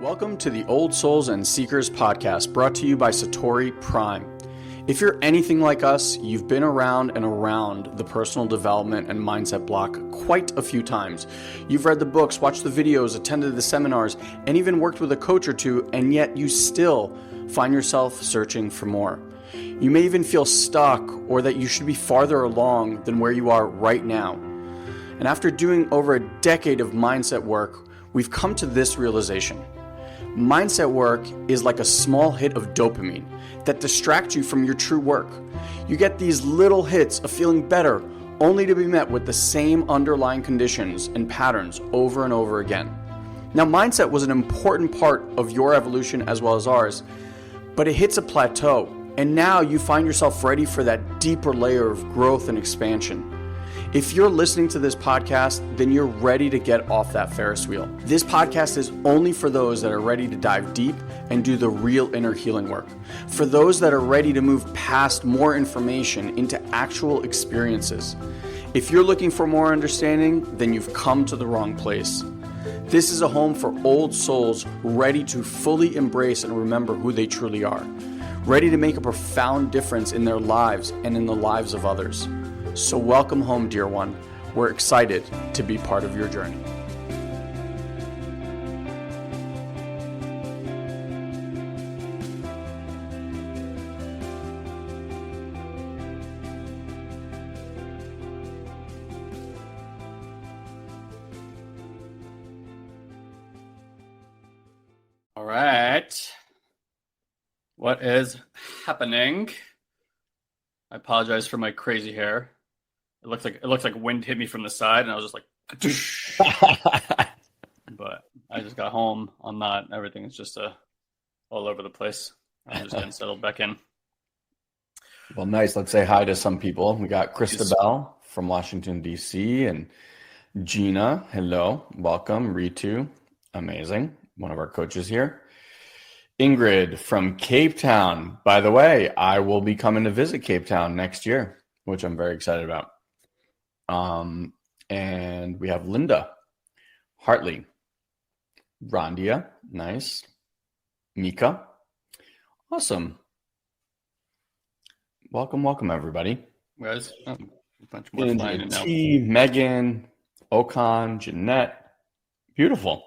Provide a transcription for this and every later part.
Welcome to the Old Souls and Seekers podcast, brought to you by Satori Prime. If you're anything like us, you've been around and around the personal development and mindset block quite a few times. You've read the books, watched the videos, attended the seminars, and even worked with a coach or two, and yet you still find yourself searching for more. You may even feel stuck or that you should be farther along than where you are right now. And after doing over a decade of mindset work, we've come to this realization. Mindset work is like a small hit of dopamine that distracts you from your true work. You get these little hits of feeling better, only to be met with the same underlying conditions and patterns over and over again. Now, mindset was an important part of your evolution as well as ours, but it hits a plateau, and now you find yourself ready for that deeper layer of growth and expansion. If you're listening to this podcast, then you're ready to get off that Ferris wheel. This podcast is only for those that are ready to dive deep and do the real inner healing work. For those that are ready to move past more information into actual experiences. If you're looking for more understanding, then you've come to the wrong place. This is a home for old souls ready to fully embrace and remember who they truly are. Ready to make a profound difference in their lives and in the lives of others. So welcome home, dear one. We're excited to be part of your journey. All right. What is happening? I apologize for my crazy hair. It looks like wind hit me from the side, and I was just like, but I just got home. I'm not. Everything is just all over the place. I'm just getting settled back in. Well, nice. Let's say hi to some people. We got Christabel from Washington, D.C., and Gina. Hello. Welcome. Ritu. Amazing. One of our coaches here. Ingrid from Cape Town. By the way, I will be coming to visit Cape Town next year, which I'm very excited about. And we have Linda Hartley, Rondia, nice, Mika, awesome. Welcome, everybody. Guys, a bunch more flying in now. Megan, Okan, Jeanette, beautiful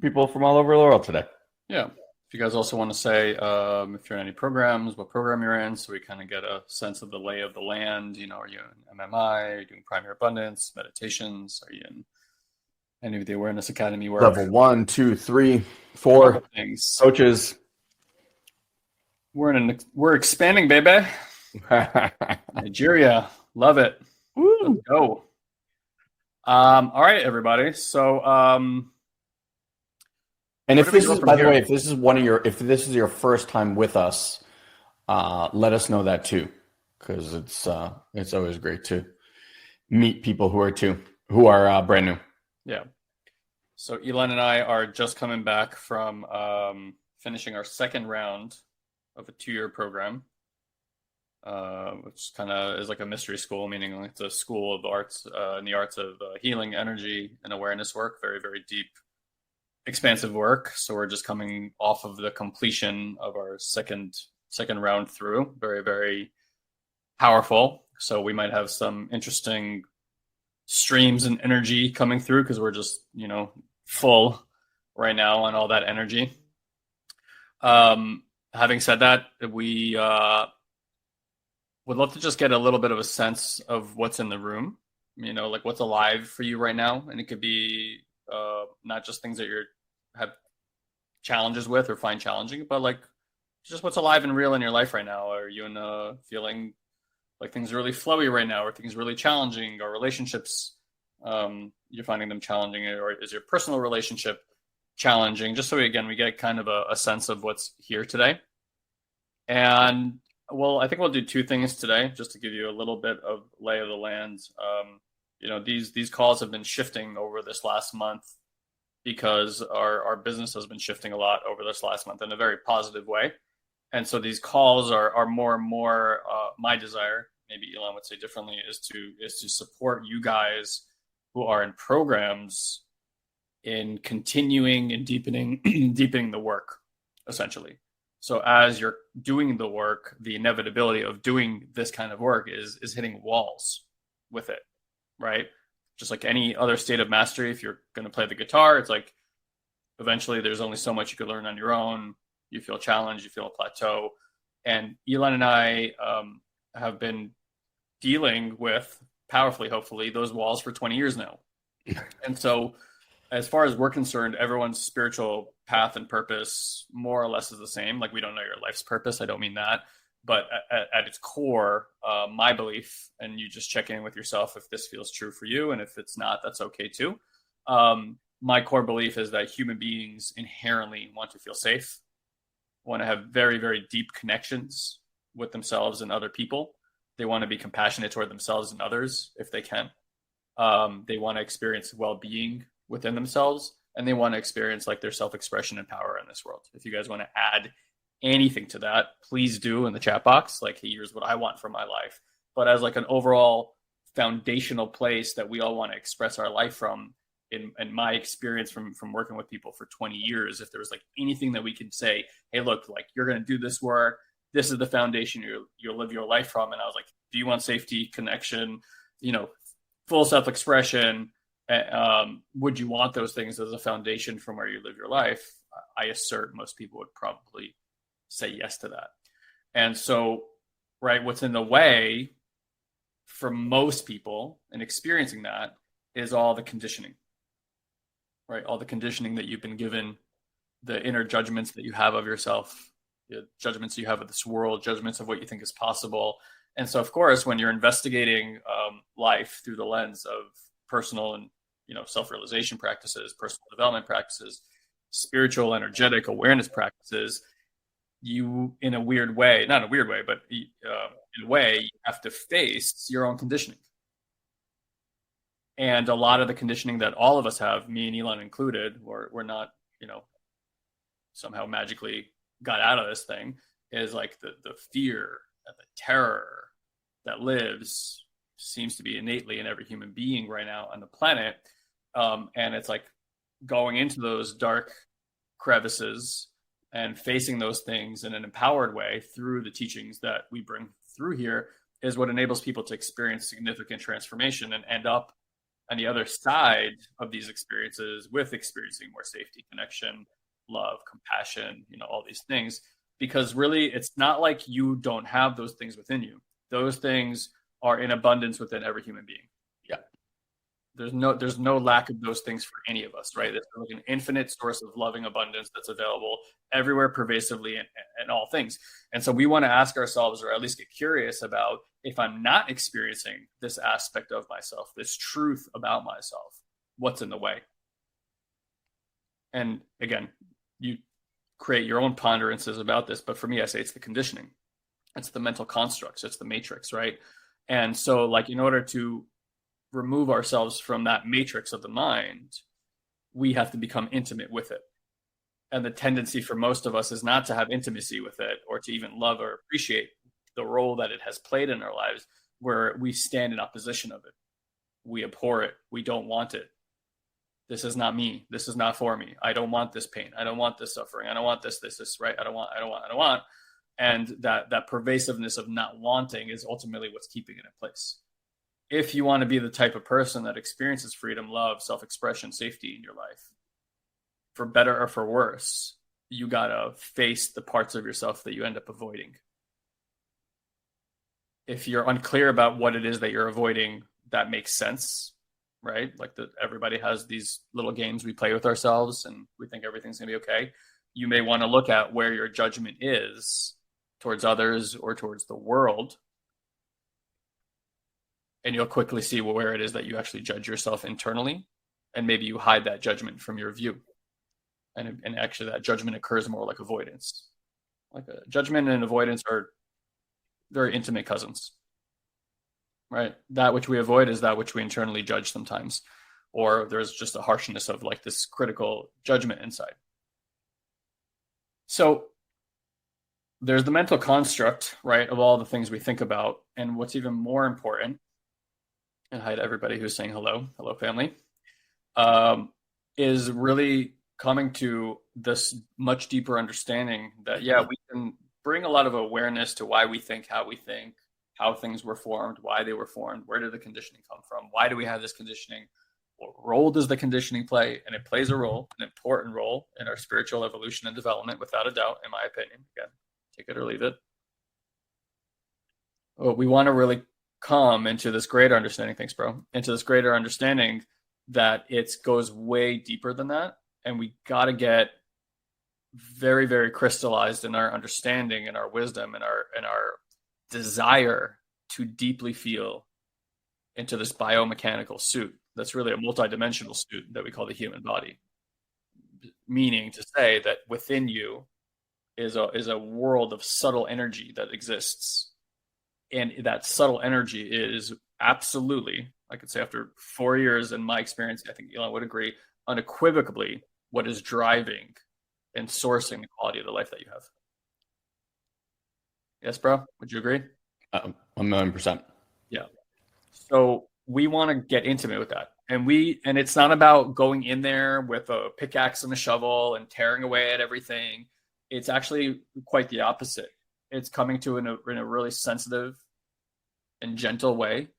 people from all over the world today. Yeah. If you guys also want to say if you're in any programs, what program you're in, so we kind of get a sense of the lay of the land. You know, are you in MMI? Are you doing primary abundance, meditations? Are you in any of the awareness academy work? Level 1, 2, 3, 4 things. Coaches. We're expanding, baby. Nigeria, love it. Woo. Let's go. All right, everybody. So. And if this is, by the way, if this is your first time with us, let us know that too, because it's always great to meet people who are brand new. Yeah. So Ilan and I are just coming back from finishing our second round of a 2-year program, which kind of is like a mystery school, meaning it's a school of arts in the arts of healing, energy, and awareness work. Very, very deep, expansive work. So we're just coming off of the completion of our second round through. Very, very powerful. So we might have some interesting streams and energy coming through because we're just, full right now on all that energy. Having said that, we would love to just get a little bit of a sense of what's in the room, like what's alive for you right now. And it could be not just things that you have challenges with or find challenging, but like just what's alive and real in your life right now. Are you in a feeling like things are really flowy right now, or things really challenging, or relationships you're finding them challenging, or is your personal relationship challenging? Just so we get kind of a sense of what's here today. And well, I think we'll do 2 things today, just to give you a little bit of lay of the land. These calls have been shifting over this last month because our business has been shifting a lot over this last month in a very positive way. And so these calls are more and more my desire, maybe Ilan would say differently, is to support you guys who are in programs in continuing and deepening the work, essentially. So as you're doing the work, the inevitability of doing this kind of work is hitting walls with it, right? Just like any other state of mastery, if you're going to play the guitar, it's like eventually there's only so much you can learn on your own. You feel challenged, you feel a plateau. And Ilan and I have been dealing with, powerfully, hopefully, those walls for 20 years now. And so as far as we're concerned, everyone's spiritual path and purpose more or less is the same. Like, we don't know your life's purpose. I don't mean that. But at its core, my belief, and you just check in with yourself if this feels true for you. And if it's not, that's okay too. My core belief is that human beings inherently want to feel safe, want to have very, very deep connections with themselves and other people. They want to be compassionate toward themselves and others if they can. They want to experience well-being within themselves, and they want to experience like their self-expression and power in this world. If you guys want to add anything to that, please do in the chat box. Like, hey, here's what I want for my life. But as like an overall foundational place that we all want to express our life from, in my experience from working with people for 20 years, if there was like anything that we could say, hey, look, like, you're going to do this work, this is the foundation you'll live your life from. And I was like, do you want safety, connection, full self-expression? Would you want those things as a foundation from where you live your life? I assert most people would probably say yes to that. And so, right, what's in the way for most people in experiencing that is all the conditioning, right? All the conditioning that you've been given, the inner judgments that you have of yourself, the judgments you have of this world, judgments of what you think is possible. And so, of course, when you're investigating life through the lens of personal and self-realization practices, personal development practices, spiritual, energetic awareness practices, you, in a weird way, not a weird way, but in a way, you have to face your own conditioning. And a lot of the conditioning that all of us have, me and Ilan included, we're not, somehow magically got out of this thing, is like the fear and the terror that seems to be innately in every human being right now on the planet. And it's like going into those dark crevices and facing those things in an empowered way through the teachings that we bring through here is what enables people to experience significant transformation and end up on the other side of these experiences with experiencing more safety, connection, love, compassion, all these things. Because really, it's not like you don't have those things within you. Those things are in abundance within every human being. Yeah. There's no lack of those things for any of us, right? There's like an infinite source of loving abundance that's available everywhere, pervasively, and all things. And so we want to ask ourselves, or at least get curious about, if I'm not experiencing this aspect of myself, this truth about myself, what's in the way? And again, you create your own ponderances about this, but for me, I say it's the conditioning. It's the mental constructs. It's the matrix, right? And so, like, in order to remove ourselves from that matrix of the mind, we have to become intimate with it. And the tendency for most of us is not to have intimacy with it, or to even love or appreciate the role that it has played in our lives, where we stand in opposition of it. We abhor it. We don't want it. This is not me. This is not for me. I don't want this pain. I don't want this suffering. I don't want this, right? I don't want. And that pervasiveness of not wanting is ultimately what's keeping it in place. If you want to be the type of person that experiences freedom, love, self-expression, safety in your life, for better or for worse, you got to face the parts of yourself that you end up avoiding. If you're unclear about what it is that you're avoiding, that makes sense, right? Like, everybody has these little games we play with ourselves and we think everything's going to be okay. You may want to look at where your judgment is towards others or towards the world. And you'll quickly see where it is that you actually judge yourself internally. And maybe you hide that judgment from your view. And actually that judgment occurs more like avoidance. Like, a judgment and avoidance are very intimate cousins, right? That which we avoid is that which we internally judge sometimes. Or there's just a harshness of like this critical judgment inside. So there's the mental construct, right, of all the things we think about. And what's even more important, and hi to everybody who's saying hello family. is really coming to this much deeper understanding that, yeah, we can bring a lot of awareness to why we think, how things were formed, why they were formed, where did the conditioning come from, why do we have this conditioning, what role does the conditioning play? And it plays a role, an important role in our spiritual evolution and development, without a doubt, in my opinion. Again, take it or leave it. But we want to really come into this greater understanding, thanks, bro, into this greater understanding that it goes way deeper than that. And we got to get very, very crystallized in our understanding and our wisdom and our desire to deeply feel into this biomechanical suit that's really a multidimensional suit that we call the human body. Meaning to say that within you is a world of subtle energy that exists. And that subtle energy is absolutely, I could say after 4 years in my experience, I think Ilan would agree, unequivocally what is driving and sourcing the quality of the life that you have. Yes, bro? Would you agree? 1,000,000%. Yeah. So we want to get intimate with that. And it's not about going in there with a pickaxe and a shovel and tearing away at everything. It's actually quite the opposite. It's coming to in a really sensitive and gentle way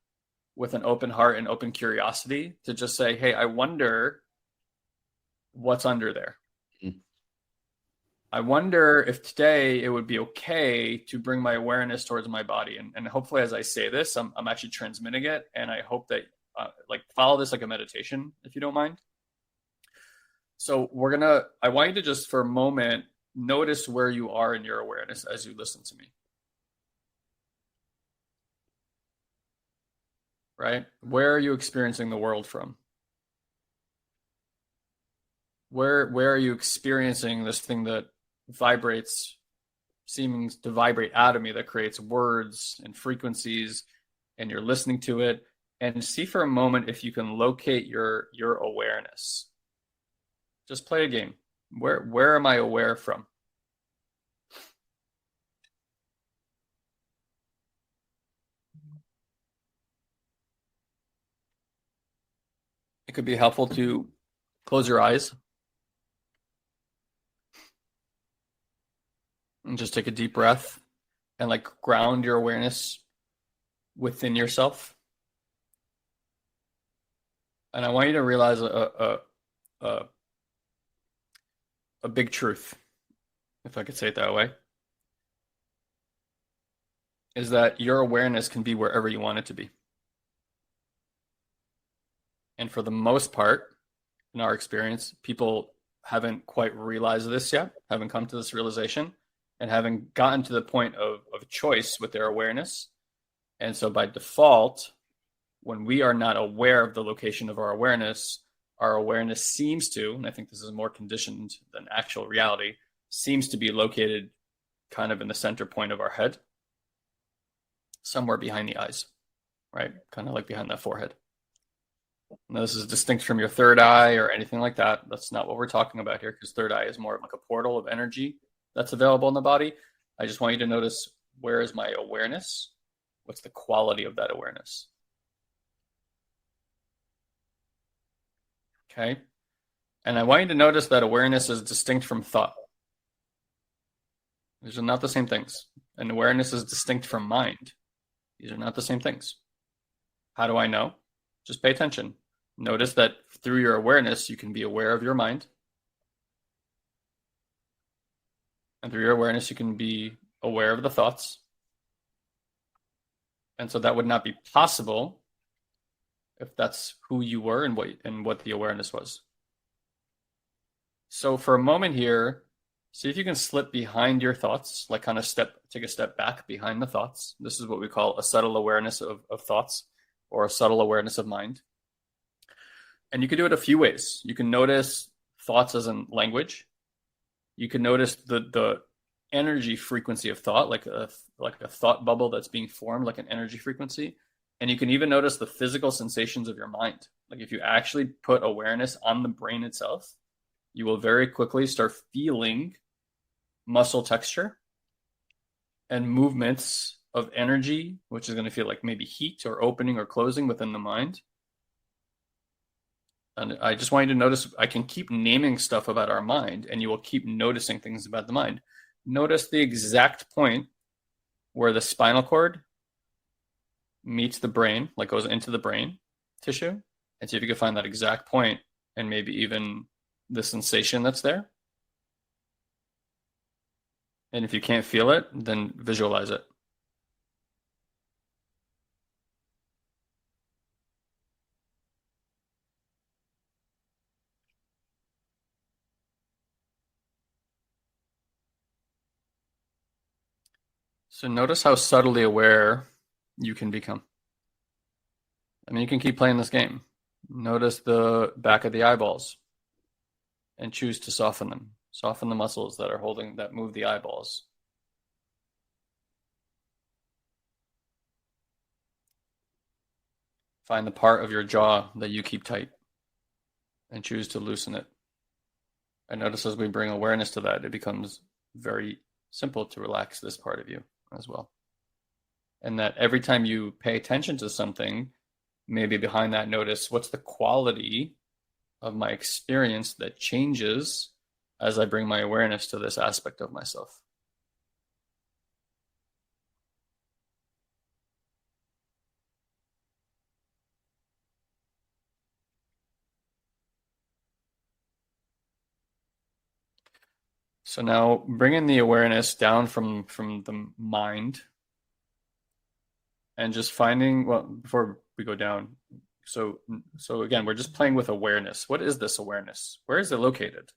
with an open heart and open curiosity to just say, hey, I wonder what's under there. Mm-hmm. I wonder if today it would be okay to bring my awareness towards my body. And hopefully as I say this, I'm actually transmitting it. And I hope that follow this like a meditation, if you don't mind. So I want you to just for a moment, notice where you are in your awareness as you listen to me. Right? Where are you experiencing the world from? Where are you experiencing this thing that vibrates, seeming to vibrate out of me, that creates words and frequencies, and you're listening to it? And see for a moment if you can locate your awareness. Just play a game. Where am I aware from? It could be helpful to close your eyes and just take a deep breath and ground your awareness within yourself. And I want you to realize a big truth, if I could say it that way, is that your awareness can be wherever you want it to be. And for the most part, in our experience, people haven't quite realized this yet, haven't come to this realization, and haven't gotten to the point of choice with their awareness. And so by default, when we are not aware of the location of our awareness seems to, and I think this is more conditioned than actual reality, seems to be located kind of in the center point of our head, somewhere behind the eyes, right? Kind of like behind that forehead. Now, this is distinct from your third eye or anything like that. That's not what we're talking about here, because third eye is more like a portal of energy that's available in the body. I just want you to notice, where is my awareness? What's the quality of that awareness? Okay. And I want you to notice that awareness is distinct from thought. These are not the same things. And awareness is distinct from mind. These are not the same things. How do I know? Just pay attention. Notice that through your awareness, you can be aware of your mind. And through your awareness, you can be aware of the thoughts. And so that would not be possible if that's who you were and what the awareness was. So for a moment here, see if you can slip behind your thoughts, take a step back behind the thoughts. This is what we call a subtle awareness of thoughts, or a subtle awareness of mind. And you can do it a few ways. You can notice thoughts as in language. You can notice the energy frequency of thought, like a thought bubble that's being formed, like an energy frequency. And you can even notice the physical sensations of your mind. Like if you actually put awareness on the brain itself, you will very quickly start feeling muscle texture and movements of energy, which is going to feel like maybe heat or opening or closing within the mind. And I just want you to notice, I can keep naming stuff about our mind, and you will keep noticing things about the mind. Notice the exact point where the spinal cord meets the brain, like goes into the brain tissue, and see if you can find that exact point and maybe even the sensation that's there. And if you can't feel it, then visualize it. So notice how subtly aware you can become. I mean, you can keep playing this game. Notice the back of the eyeballs and choose to soften them. Soften the muscles that move the eyeballs. Find the part of your jaw that you keep tight and choose to loosen it. And notice as we bring awareness to that, it becomes very simple to relax this part of you as well. And that every time you pay attention to something, maybe behind that, notice what's the quality of my experience that changes as I bring my awareness to this aspect of myself. So now bringing the awareness down from the mind and just finding, well, before we go down, so again, we're just playing with awareness. What is this awareness? Where is it located?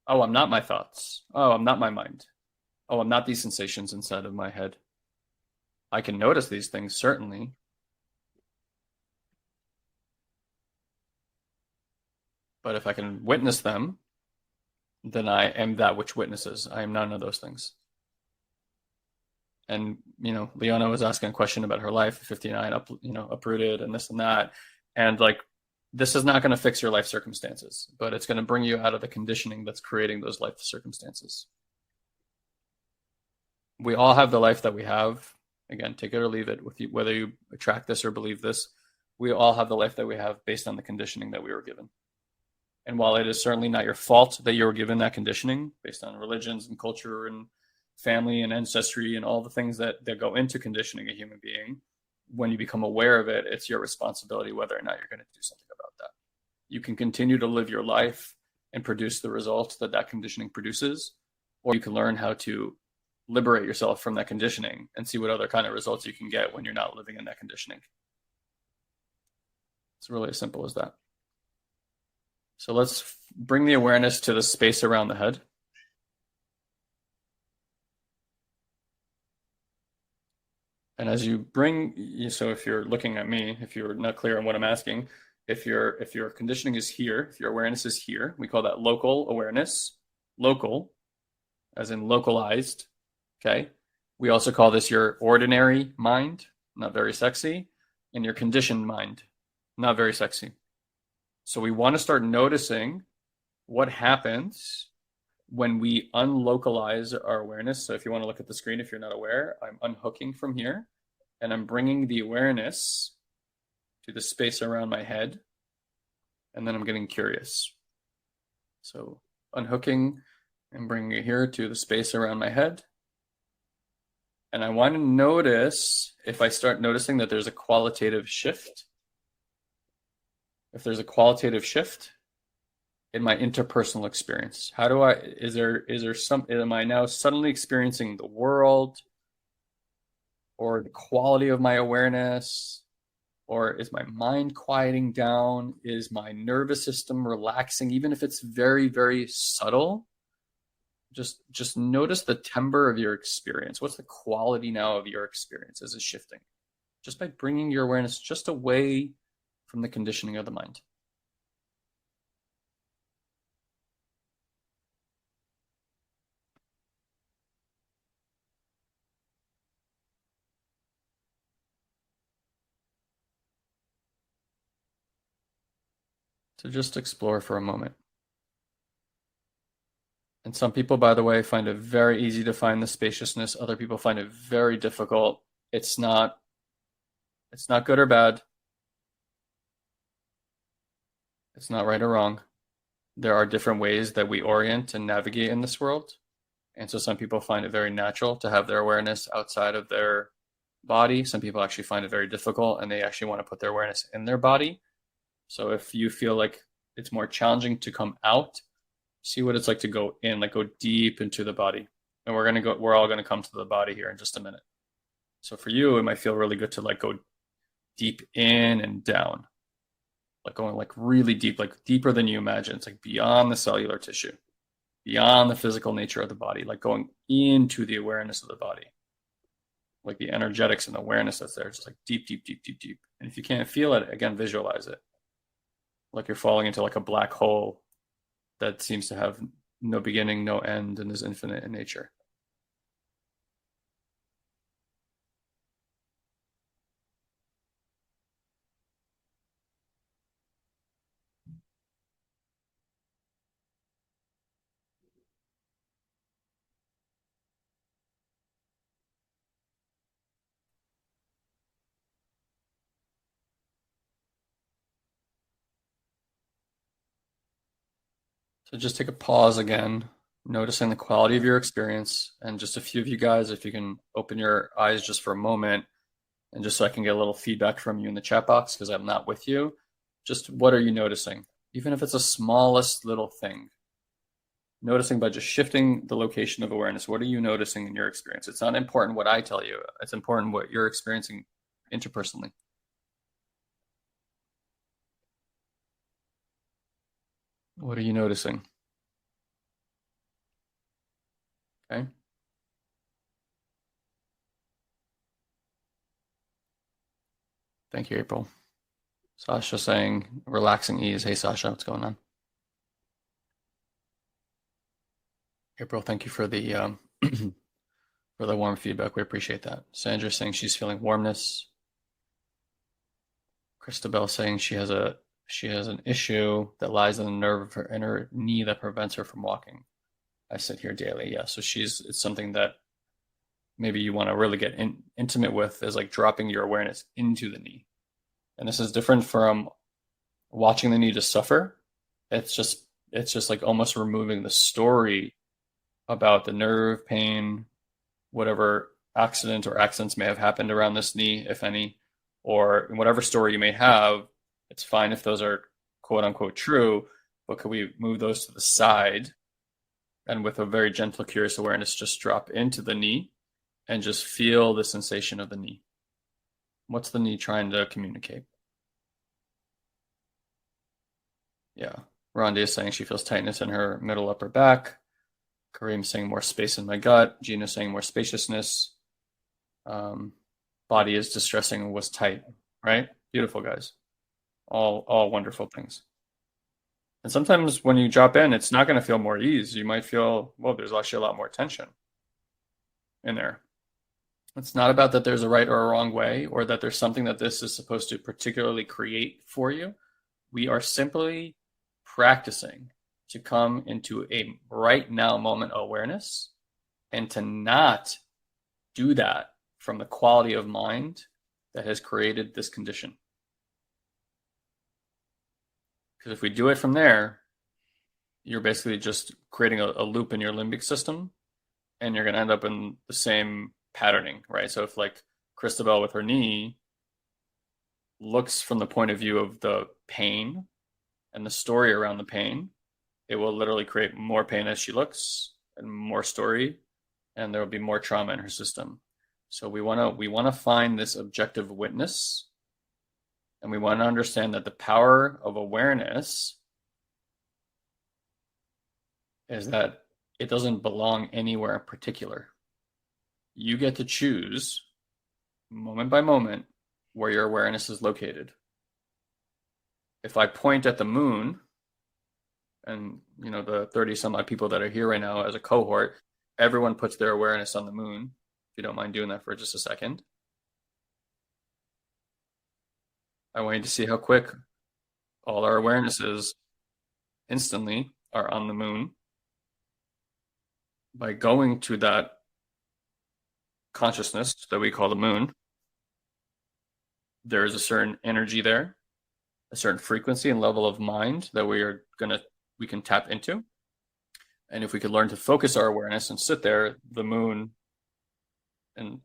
Oh, I'm not my thoughts. Oh, I'm not my mind. Oh, I'm not these sensations inside of my head. I can notice these things, certainly. But if I can witness them, then I am that which witnesses. I am none of those things. And, Leona was asking a question about her life, 59, uprooted and this and that. And like, this is not going to fix your life circumstances, but it's going to bring you out of the conditioning that's creating those life circumstances. We all have the life that we have. Again, take it or leave it, with you, whether you attract this or believe this. We all have the life that we have based on the conditioning that we were given. And while it is certainly not your fault that you were given that conditioning based on religions and culture and family and ancestry and all the things that go into conditioning a human being, when you become aware of it, it's your responsibility whether or not you're going to do something about that. You can continue to live your life and produce the results that conditioning produces, or you can learn how to liberate yourself from that conditioning and see what other kind of results you can get when you're not living in that conditioning. It's really as simple as that. So let's bring the awareness to the space around the head. And as you so if you're looking at me, if you're not clear on what I'm asking, if your conditioning is here, if your awareness is here, we call that local awareness. Local, as in localized, okay? We also call this your ordinary mind, not very sexy, and your conditioned mind, not very sexy. So we want to start noticing what happens when we unlocalize our awareness. So if you want to look at the screen, if you're not aware, I'm unhooking from here and I'm bringing the awareness to the space around my head. And then I'm getting curious. So unhooking and bringing it here to the space around my head. And I want to notice if I start noticing that there's a qualitative shift. If there's a qualitative shift in my interpersonal experience, am I now suddenly experiencing the world or the quality of my awareness, or is my mind quieting down? Is my nervous system relaxing, even if it's very, very subtle? Just notice the timbre of your experience. What's the quality now of your experience as it's shifting? Just by bringing your awareness just away from the conditioning of the mind. So just explore for a moment. And some people, by the way, find it very easy to find the spaciousness. Other people find it very difficult. It's not good or bad. It's not right or wrong. There are different ways that we orient and navigate in this world. And so some people find it very natural to have their awareness outside of their body. Some people actually find it very difficult and they actually want to put their awareness in their body. So if you feel like it's more challenging to come out, see what it's like to go in, like go deep into the body. And we're all gonna come to the body here in just a minute. So for you, it might feel really good to like go deep in and down, like going like really deep, like deeper than you imagine. It's like beyond the cellular tissue, beyond the physical nature of the body, like going into the awareness of the body, like the energetics and awareness that's there, just like deep, deep, deep, deep, deep. And if you can't feel it, again, visualize it. Like you're falling into like a black hole that seems to have no beginning, no end, and is infinite in nature. So just take a pause again, noticing the quality of your experience. And just a few of you guys, if you can open your eyes just for a moment, and just so I can get a little feedback from you in the chat box, because I'm not with you. Just what are you noticing? Even if it's the smallest little thing. Noticing by just shifting the location of awareness. What are you noticing in your experience? It's not important what I tell you. It's important what you're experiencing interpersonally. What are you noticing? Okay. Thank you, April. Sasha saying relaxing ease. Hey, Sasha, what's going on? April, thank you for the for the warm feedback. We appreciate that. Sandra saying she's feeling warmness. Christabel saying she has an issue that lies in the nerve of her inner knee that prevents her from walking. I sit here daily. Yeah, so it's something that maybe you want to really get intimate with, is like dropping your awareness into the knee. And this is different from watching the knee just suffer. It's just like almost removing the story about the nerve pain, whatever accident or accidents may have happened around this knee, if any, or whatever story you may have. It's fine if those are quote unquote true, but could we move those to the side and with a very gentle, curious awareness, just drop into the knee and just feel the sensation of the knee? What's the knee trying to communicate? Yeah. Rhonda is saying she feels tightness in her middle upper back. Kareem saying more space in my gut. Gina saying more spaciousness. Body is distressing and was tight, right? Beautiful, guys. All wonderful things. And sometimes when you drop in, it's not going to feel more ease. You might feel, well, there's actually a lot more tension in there. It's not about that there's a right or a wrong way, or that there's something that this is supposed to particularly create for you. We are simply practicing to come into a right now moment awareness, and to not do that from the quality of mind that has created this condition. Because if we do it from there, you're basically just creating a loop in your limbic system, and you're going to end up in the same patterning, right? So if like Christabel with her knee looks from the point of view of the pain and the story around the pain, it will literally create more pain as she looks and more story, and there will be more trauma in her system. So we want to find this objective witness, and we want to understand that the power of awareness is that it doesn't belong anywhere in particular. You get to choose moment by moment where your awareness is located. If I point at the moon, and the 30 some odd people that are here right now as a cohort, everyone puts their awareness on the moon. If you don't mind doing that for just a second. I want you to see how quick all our awarenesses instantly are on the moon. By going to that consciousness that we call the moon, there is a certain energy there. a certain frequency and level of mind that we can tap into. And if we could learn to focus our awareness and sit there, the moon and,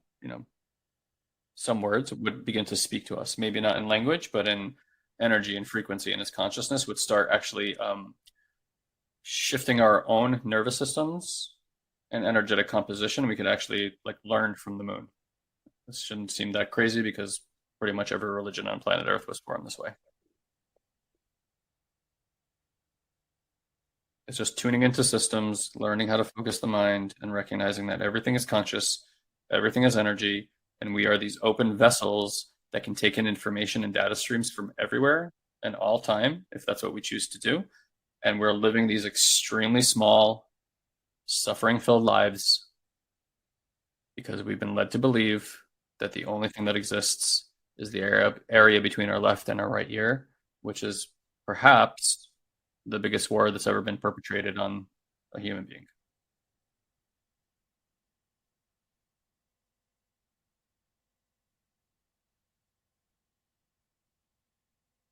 some words would begin to speak to us, maybe not in language, but in energy and frequency, and its consciousness would start actually shifting our own nervous systems and energetic composition. We could actually learn from the moon. This shouldn't seem that crazy because pretty much every religion on planet Earth was formed this way. It's just tuning into systems, learning how to focus the mind, and recognizing that everything is conscious, everything is energy, and we are these open vessels that can take in information and data streams from everywhere and all time, if that's what we choose to do. And we're living these extremely small, suffering-filled lives because we've been led to believe that the only thing that exists is the area between our left and our right ear, which is perhaps the biggest war that's ever been perpetrated on a human being.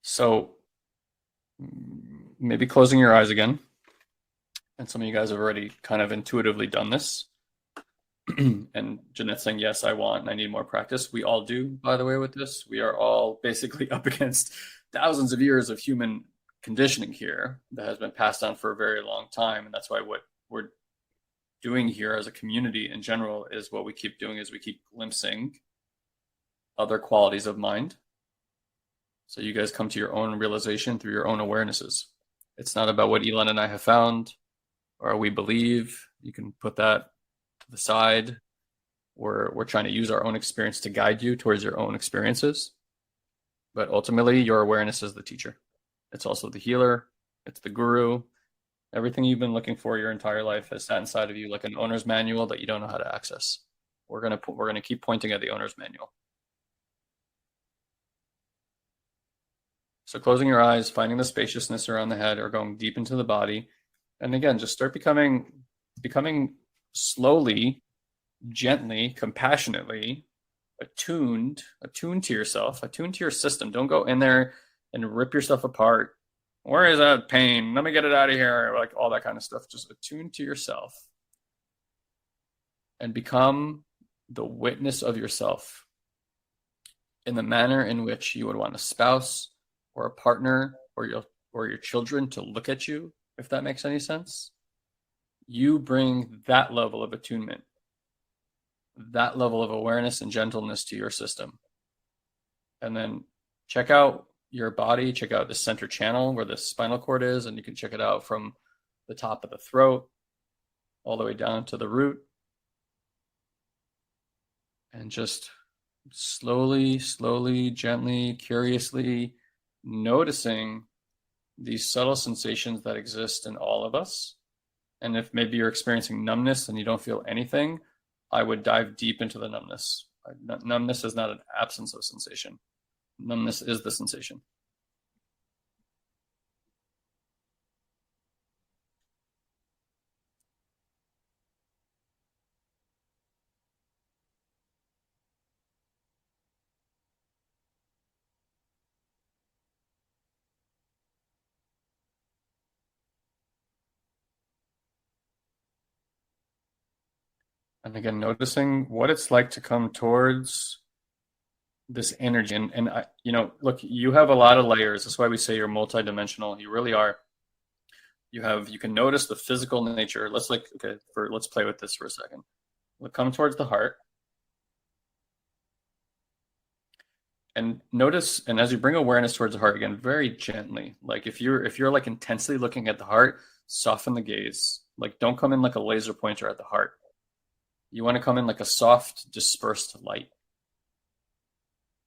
So maybe closing your eyes again. And some of you guys have already kind of intuitively done this. And Jeanette's saying, yes, I want, and I need more practice. We all do, by the way, with this. We are all basically up against thousands of years of human conditioning here that has been passed on for a very long time. And that's why what we're doing here as a community in general is what we keep doing is we keep glimpsing other qualities of mind. So you guys come to your own realization through your own awarenesses. It's not about what Ilan and I have found or we believe. You can put that to the side. We're trying to use our own experience to guide you towards your own experiences. But ultimately, your awareness is the teacher. It's also the healer. It's the guru. Everything you've been looking for your entire life has sat inside of you like an owner's manual that you don't know how to access. We're gonna keep pointing at the owner's manual. So closing your eyes, finding the spaciousness around the head, or going deep into the body, and again, just start becoming slowly, gently, compassionately attuned to yourself, attuned to your system. Don't go in there and rip yourself apart. Where is that pain? Let me get it out of here. Like all that kind of stuff. Just attune to yourself and become the witness of yourself in the manner in which you would want a spouse or a partner or your children to look at you, if that makes any sense. You bring that level of attunement, that level of awareness and gentleness to your system. And then check out your body, check out the center channel where the spinal cord is, and you can check it out from the top of the throat all the way down to the root. And just slowly, gently, curiously noticing these subtle sensations that exist in all of us. And if maybe you're experiencing numbness and you don't feel anything, I would dive deep into the numbness. Numbness is not an absence of sensation. Numbness is the sensation. And again, noticing what it's like to come towards this energy. And I, look, you have a lot of layers. That's why we say you're multidimensional. You really are. You can notice the physical nature. Let's play with this for a second. We'll come towards the heart. And notice, and as you bring awareness towards the heart again, very gently, like if you're like intensely looking at the heart, soften the gaze. Like don't come in like a laser pointer at the heart. You want to come in like a soft, dispersed light.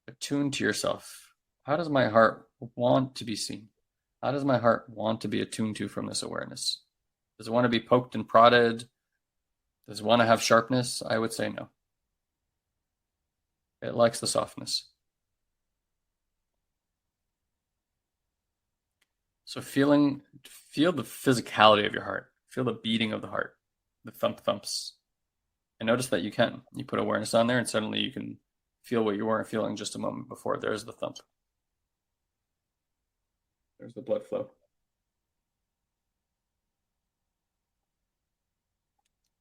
Attune to yourself. How does my heart want to be seen? How does my heart want to be attuned to from this awareness? Does it want to be poked and prodded? Does it want to have sharpness? I would say no. It likes the softness. So feel the physicality of your heart. Feel the beating of the heart, the thumps. And notice that you put awareness on there and suddenly you can feel what you weren't feeling just a moment before. There's the thump. There's the blood flow.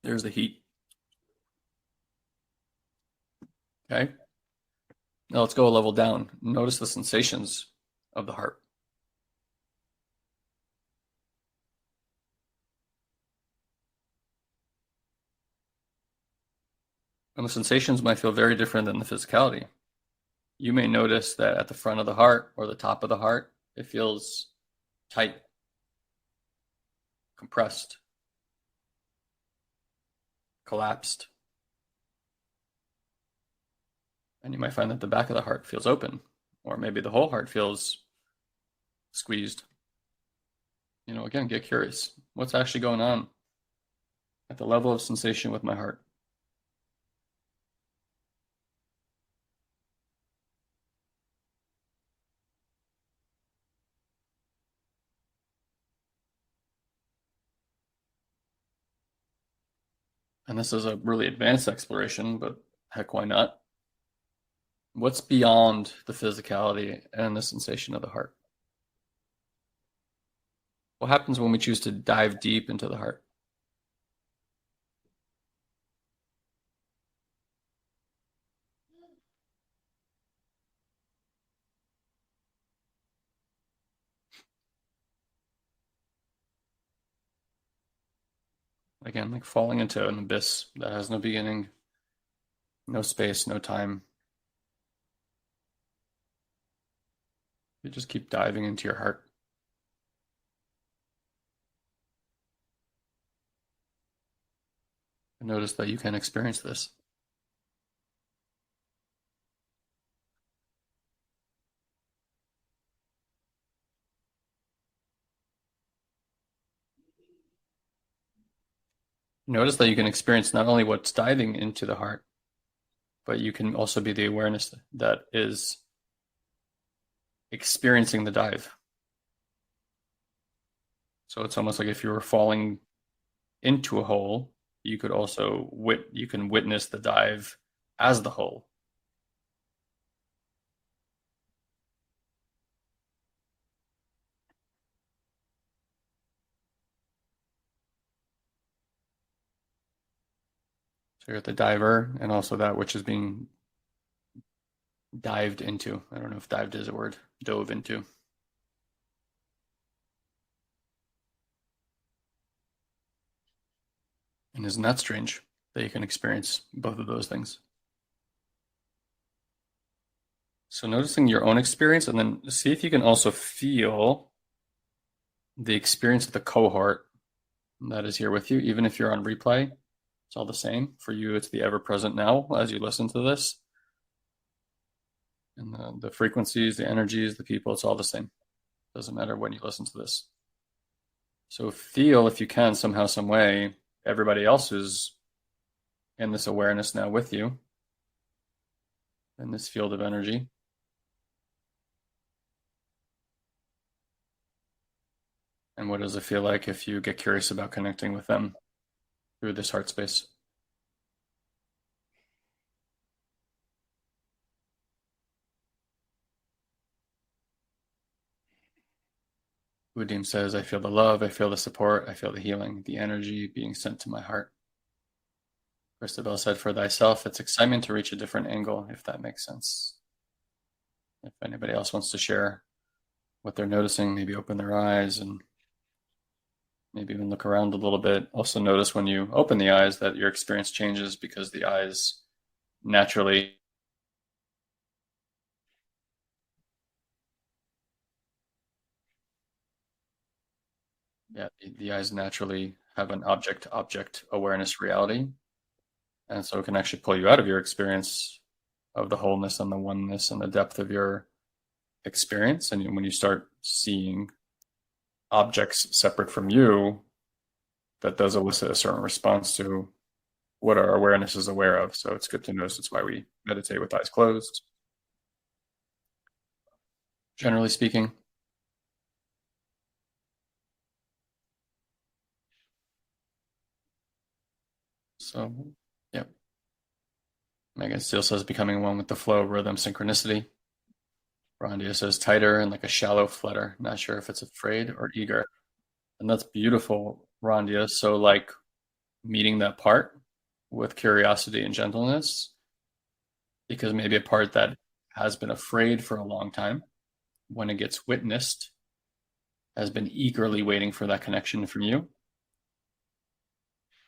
There's the heat. Okay. Now let's go a level down. Notice the sensations of the heart. And the sensations might feel very different than the physicality. You may notice that at the front of the heart or the top of the heart, it feels tight, compressed, collapsed. And you might find that the back of the heart feels open, or maybe the whole heart feels squeezed. Again, get curious. What's actually going on at the level of sensation with my heart? And this is a really advanced exploration, but heck, why not? What's beyond the physicality and the sensation of the heart? What happens when we choose to dive deep into the heart? Again, like falling into an abyss that has no beginning, no space, no time. You just keep diving into your heart. And notice that you can experience this. Notice that you can experience not only what's diving into the heart, but you can also be the awareness that is experiencing the dive. So it's almost like if you were falling into a hole, you could also witness the dive as the hole. So you're the diver and also that which is being dived into. I don't know if dived is a word. Dove into. And isn't that strange that you can experience both of those things? So noticing your own experience, and then see if you can also feel the experience of the cohort that is here with you, even if you're on replay. It's all the same. For you, it's the ever-present now as you listen to this. And the frequencies, the energies, the people, it's all the same. Doesn't matter when you listen to this. So feel, if you can, somehow, some way, everybody else is in this awareness now with you, in this field of energy. And what does it feel like if you get curious about connecting with them through this heart space? Udim says, I feel the love, I feel the support, I feel the healing, the energy being sent to my heart. Christabel said, for thyself, it's excitement to reach a different angle, if that makes sense. If anybody else wants to share what they're noticing, maybe open their eyes and maybe even look around a little bit. Also notice when you open the eyes that your experience changes because the eyes naturally the eyes naturally have an object awareness reality. And so it can actually pull you out of your experience of the wholeness and the oneness and the depth of your experience. And when you start seeing objects separate from you, that does elicit a certain response to what our awareness is aware of. So it's good to notice. It's why we meditate with eyes closed, generally speaking. So, yeah. Megan Steele says becoming one with the flow, rhythm, synchronicity. Randia says tighter and like a shallow flutter. Not sure if it's afraid or eager. And that's beautiful, Randia. So like meeting that part with curiosity and gentleness, because maybe a part that has been afraid for a long time, when it gets witnessed, has been eagerly waiting for that connection from you.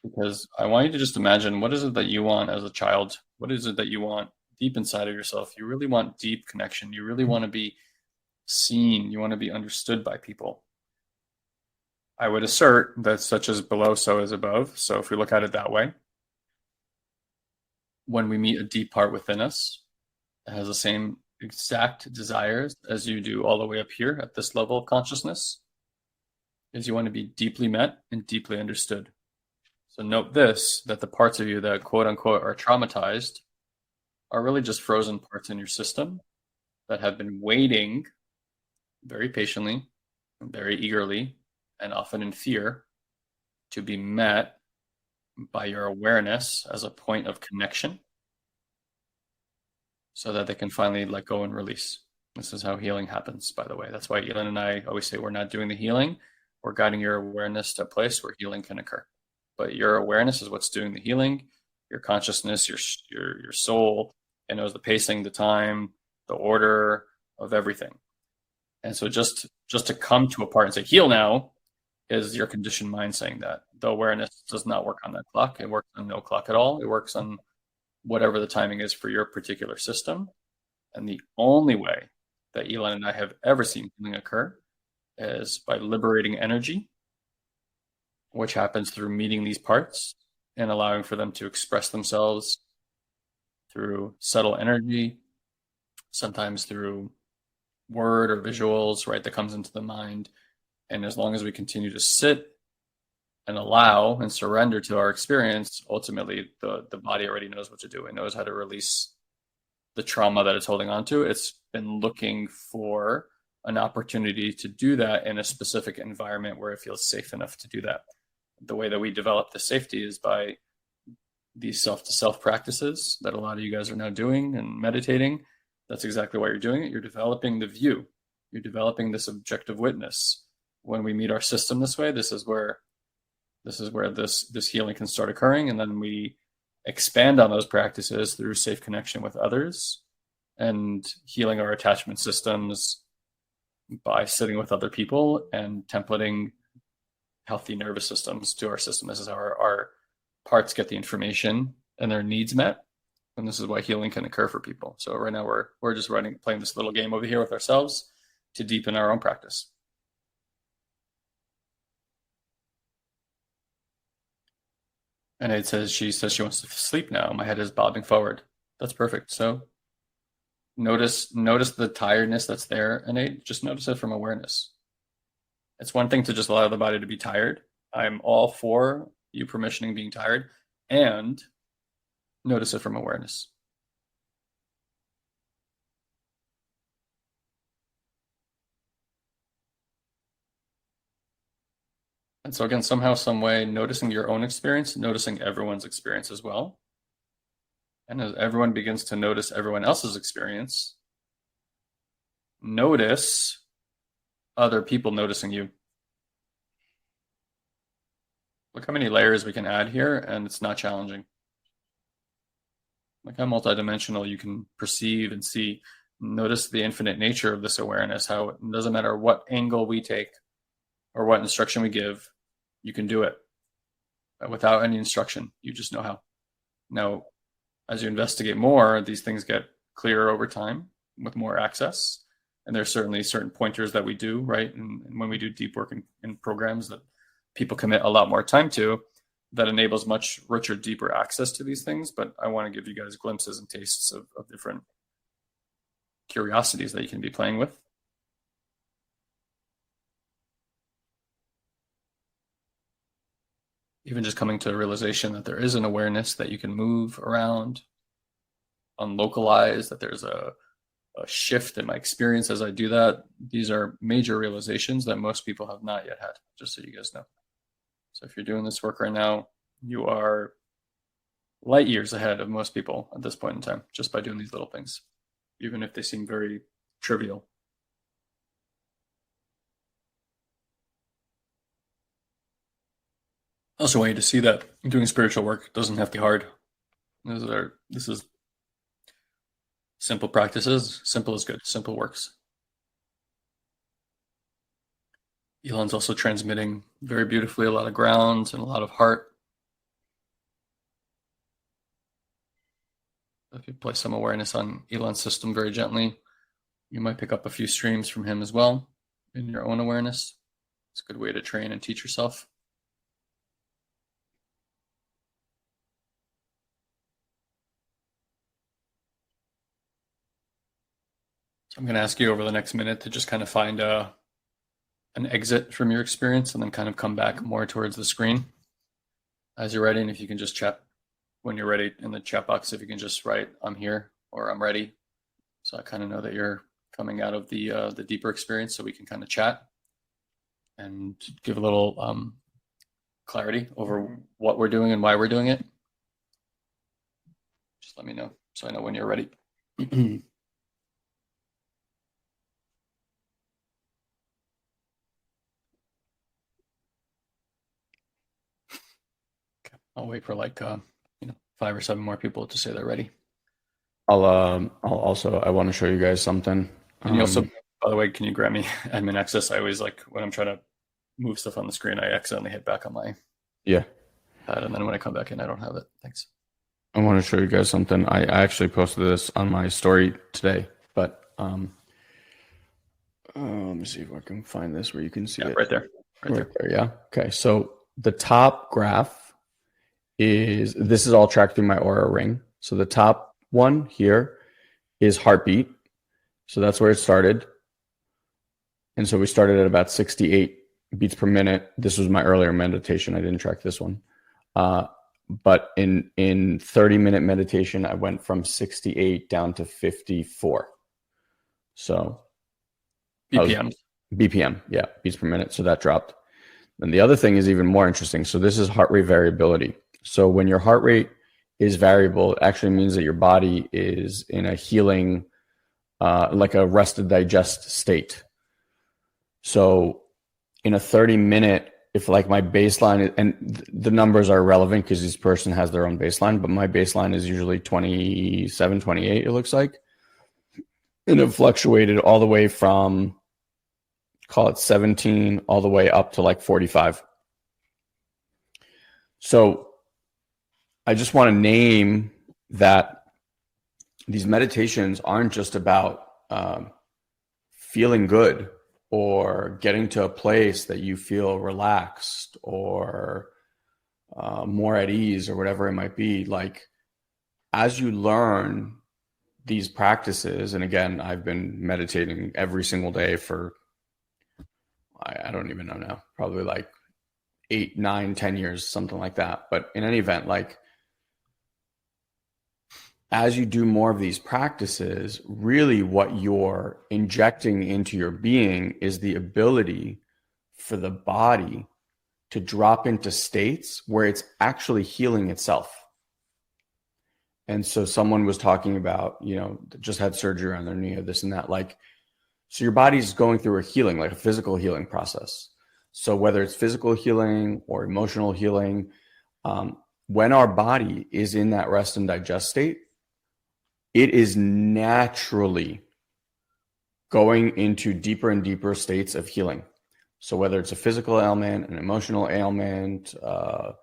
Because I want you to just imagine, what is it that you want as a child? What is it that you want deep inside of yourself? You really want deep connection. You really want to be seen. You want to be understood by people. I would assert that such as below, so is above. So if we look at it that way, when we meet a deep part within us that has the same exact desires as you do all the way up here at this level of consciousness, is you want to be deeply met and deeply understood. So note this, that the parts of you that quote unquote are traumatized are really just frozen parts in your system that have been waiting very patiently and very eagerly and often in fear to be met by your awareness as a point of connection so that they can finally let go and release. This is how healing happens, by the way. That's why Ilan and I always say we're not doing the healing. We're guiding your awareness to a place where healing can occur. But your awareness is what's doing the healing. Your consciousness, your soul, it knows the pacing, the time, the order of everything. And so just to come to a part and say, heal now, is your conditioned mind saying that. The awareness does not work on that clock. It works on no clock at all. It works on whatever the timing is for your particular system. And the only way that Ilan and I have ever seen healing occur is by liberating energy, which happens through meeting these parts and allowing for them to express themselves through subtle energy, sometimes through word or visuals, right, that comes into the mind. And as long as we continue to sit and allow and surrender to our experience, ultimately the body already knows what to do. It knows how to release the trauma that it's holding on to. It's been looking for an opportunity to do that in a specific environment where it feels safe enough to do that. The way that we develop the safety is by these self-to-self practices that a lot of you guys are now doing and meditating. That's exactly why you're doing it. You're developing the view. You're developing this objective witness. When we meet our system this way, this is where this healing can start occurring, and then we expand on those practices through safe connection with others and healing our attachment systems by sitting with other people and templating healthy nervous systems to our system. This is how our parts get the information and their needs met, and this is why healing can occur for people. So right now we're just playing this little game over here with ourselves to deepen our own practice. And it says she wants to sleep now. My head is bobbing forward. That's perfect. So notice the tiredness that's there, and just notice it from awareness. It's one thing to just allow the body to be tired. I'm all for you permissioning being tired, and notice it from awareness. And so again, somehow, some way, noticing your own experience, noticing everyone's experience as well. And as everyone begins to notice everyone else's experience, notice other people noticing you. Look how many layers we can add here, and it's not challenging. Look how multidimensional you can perceive and see. Notice the infinite nature of this awareness, how it doesn't matter what angle we take or what instruction we give, you can do it without any instruction. You just know how. Now, as you investigate more, these things get clearer over time with more access. And there's certainly certain pointers that we do, right? And when we do deep work in programs that people commit a lot more time to, that enables much richer, deeper access to these things. But I want to give you guys glimpses and tastes of different curiosities that you can be playing with. Even just coming to a realization that there is an awareness that you can move around, unlocalize, that there's a shift in my experience as I do that. These are major realizations that most people have not yet had, just so you guys know. So if you're doing this work right now, you are light years ahead of most people at this point in time, just by doing these little things, even if they seem very trivial. I also want you to see that doing spiritual work doesn't have to be hard. This is simple practices. Simple is good. Simple works. Ilan's also transmitting very beautifully a lot of ground and a lot of heart. If you place some awareness on Ilan's system very gently, you might pick up a few streams from him as well in your own awareness. It's a good way to train and teach yourself. So I'm going to ask you over the next minute to just kind of find an exit from your experience and then kind of come back more towards the screen as you're ready. And if you can just chat when you're ready in the chat box, if you can just write, I'm here or I'm ready. So I kind of know that you're coming out of the deeper experience, so we can kind of chat and give a little clarity over what we're doing and why we're doing it. Just let me know so I know when you're ready. Okay, I'll wait for like 5 or 7 more people to say they're ready. I'll also, I want to show you guys something. And you also, by the way, can you grant me admin access? I always like when I'm trying to move stuff on the screen, I accidentally hit back on my pad, and then when I come back in, I don't have it. Thanks. I want to show you guys something. I actually posted this on my story today, but let me see if I can find this where you can see it. Right there. Right there. Yeah. Okay. So the top graph this is all tracked through my Aura ring. So the top one here is heartbeat. So that's where it started. And so we started at about 68 beats per minute. This was my earlier meditation. I didn't track this one. But in 30-minute meditation, I went from 68 down to 54. So BPM, yeah, beats per minute. So that dropped. And the other thing is even more interesting. So this is heart rate variability. So when your heart rate is variable, it actually means that your body is in a healing, like a rest and digest state. So in a 30-minute, if like my baseline, and the numbers are relevant because each person has their own baseline, but my baseline is usually 27, 28, it looks like. And it fluctuated all the way from, call it 17, all the way up to like 45. So I just want to name that these meditations aren't just about feeling good or getting to a place that you feel relaxed or more at ease or whatever it might be. Like, as you learn these practices, and again, I've been meditating every single day for, I don't even know now, probably like 8, 9, 10 years, something like that. But in any event, like, as you do more of these practices, really what you're injecting into your being is the ability for the body to drop into states where it's actually healing itself. And so someone was talking about, just had surgery on their knee or this and that, like, so your body's going through a healing, like a physical healing process. So whether it's physical healing or emotional healing, when our body is in that rest and digest state, it is naturally going into deeper and deeper states of healing. So whether it's a physical ailment, an emotional ailment, a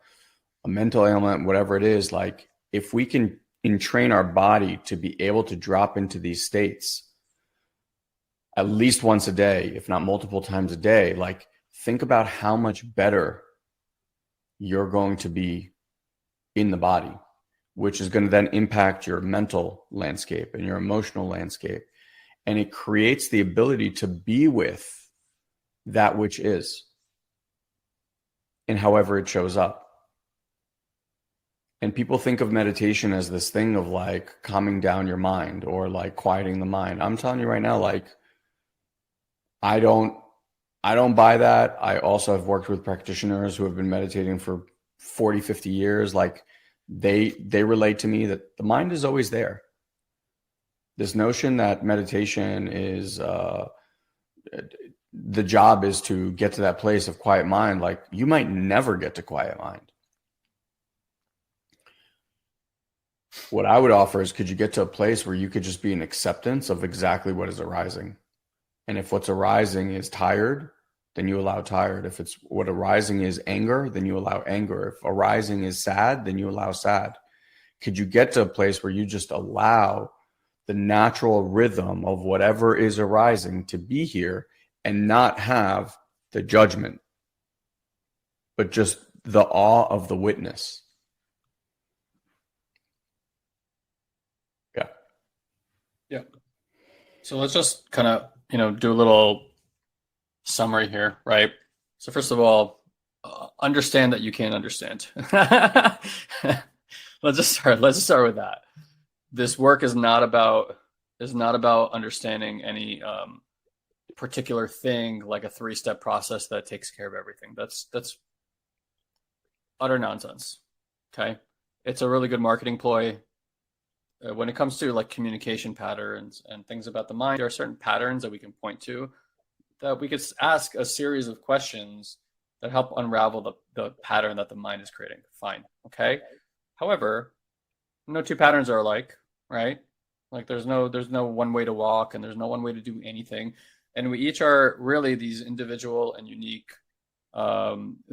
mental ailment, whatever it is, like, if we can entrain our body to be able to drop into these states at least once a day, if not multiple times a day, like, think about how much better you're going to be in the body, which is going to then impact your mental landscape and your emotional landscape. And it creates the ability to be with that which is, and however it shows up. And people think of meditation as this thing of like calming down your mind or like quieting the mind. I'm telling you right now, like, I don't buy that. I also have worked with practitioners who have been meditating for 40, 50 years. Like, they relate to me that the mind is always there. This notion that meditation is the job is to get to that place of quiet mind, like you might never get to quiet mind. What I would offer is, could you get to a place where you could just be in acceptance of exactly what is arising? And if what's arising is tired, then you allow tired. If it's what arising is anger, then you allow anger. If arising is sad, then you allow sad. Could you get to a place where you just allow the natural rhythm of whatever is arising to be here and not have the judgment, but just the awe of the witness? Yeah. Yeah. So let's just kind of, do a little summary here, right? So first of all, understand that you can't understand. Let's just start with that. This work is not about understanding any particular thing, like a 3-step process that takes care of everything. That's utter nonsense. Okay, it's a really good marketing ploy. When it comes to like communication patterns and things about the mind, there are certain patterns that we can point to, that we could ask a series of questions that help unravel the pattern that the mind is creating. Fine. Okay. However, no two patterns are alike, right? Like there's no one way to walk, and there's no one way to do anything. And we each are really these individual and unique